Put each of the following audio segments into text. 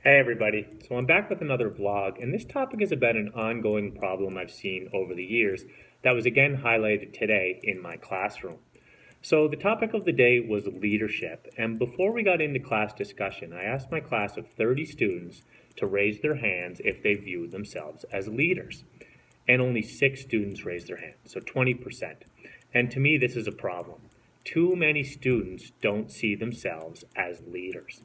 Hey everybody, so I'm back with another vlog, and this topic is about an ongoing problem I've seen over the years that was again highlighted today in my classroom. So the topic of the day was leadership, and before we got into class discussion, I asked my class of 30 students to raise their hands if they view themselves as leaders. And only 6 students raised their hands, so 20%. And to me, this is a problem. Too many students don't see themselves as leaders.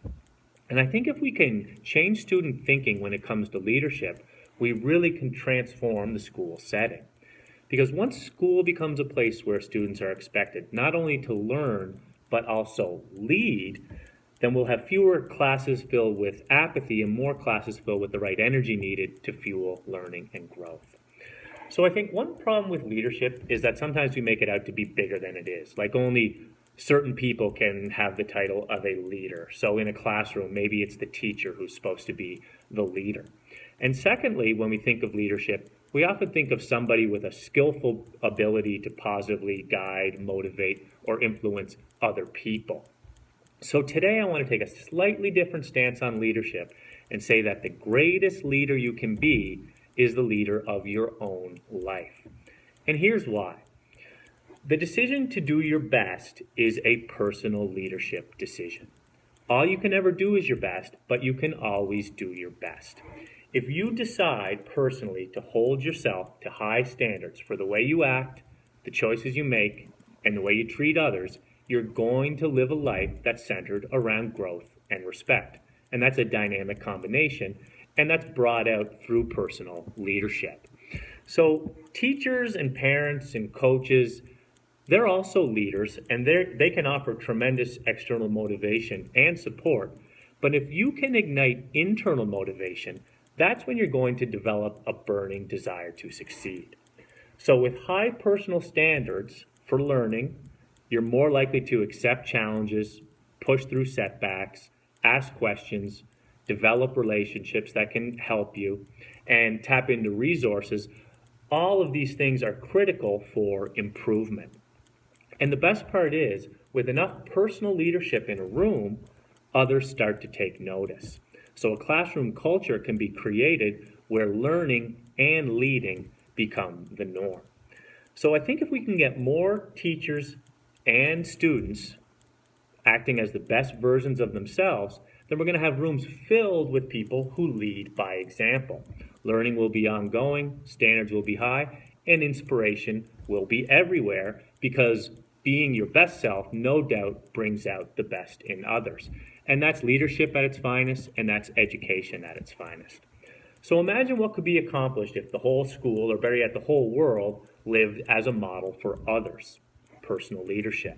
And I think if we can change student thinking when it comes to leadership, we really can transform the school setting. Because once school becomes a place where students are expected not only to learn, but also lead, then we'll have fewer classes filled with apathy and more classes filled with the right energy needed to fuel learning and growth. So I think one problem with leadership is that sometimes we make it out to be bigger than it is. Like only certain people can have the title of a leader. So in a classroom, maybe it's the teacher who's supposed to be the leader. And secondly, when we think of leadership, we often think of somebody with a skillful ability to positively guide, motivate, or influence other people. So today I want to take a slightly different stance on leadership and say that the greatest leader you can be is the leader of your own life. And here's why. The decision to do your best is a personal leadership decision. All you can ever do is your best, but you can always do your best. If you decide personally to hold yourself to high standards for the way you act, the choices you make, and the way you treat others, you're going to live a life that's centered around growth and respect. And that's a dynamic combination, and that's brought out through personal leadership. So teachers and parents and coaches, they're also leaders, and they can offer tremendous external motivation and support. But if you can ignite internal motivation, that's when you're going to develop a burning desire to succeed. So with high personal standards for learning, you're more likely to accept challenges, push through setbacks, ask questions, develop relationships that can help you, and tap into resources. All of these things are critical for improvement. And the best part is, with enough personal leadership in a room, others start to take notice. So a classroom culture can be created where learning and leading become the norm. So I think if we can get more teachers and students acting as the best versions of themselves, then we're going to have rooms filled with people who lead by example. Learning will be ongoing, standards will be high, and inspiration will be everywhere because being your best self, no doubt, brings out the best in others. And that's leadership at its finest, and that's education at its finest. So imagine what could be accomplished if the whole school, or better yet, the whole world, lived as a model for others. Personal leadership.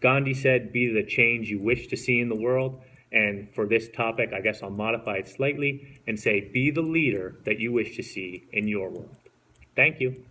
Gandhi said, be the change you wish to see in the world. And for this topic, I guess I'll modify it slightly and say, be the leader that you wish to see in your world. Thank you.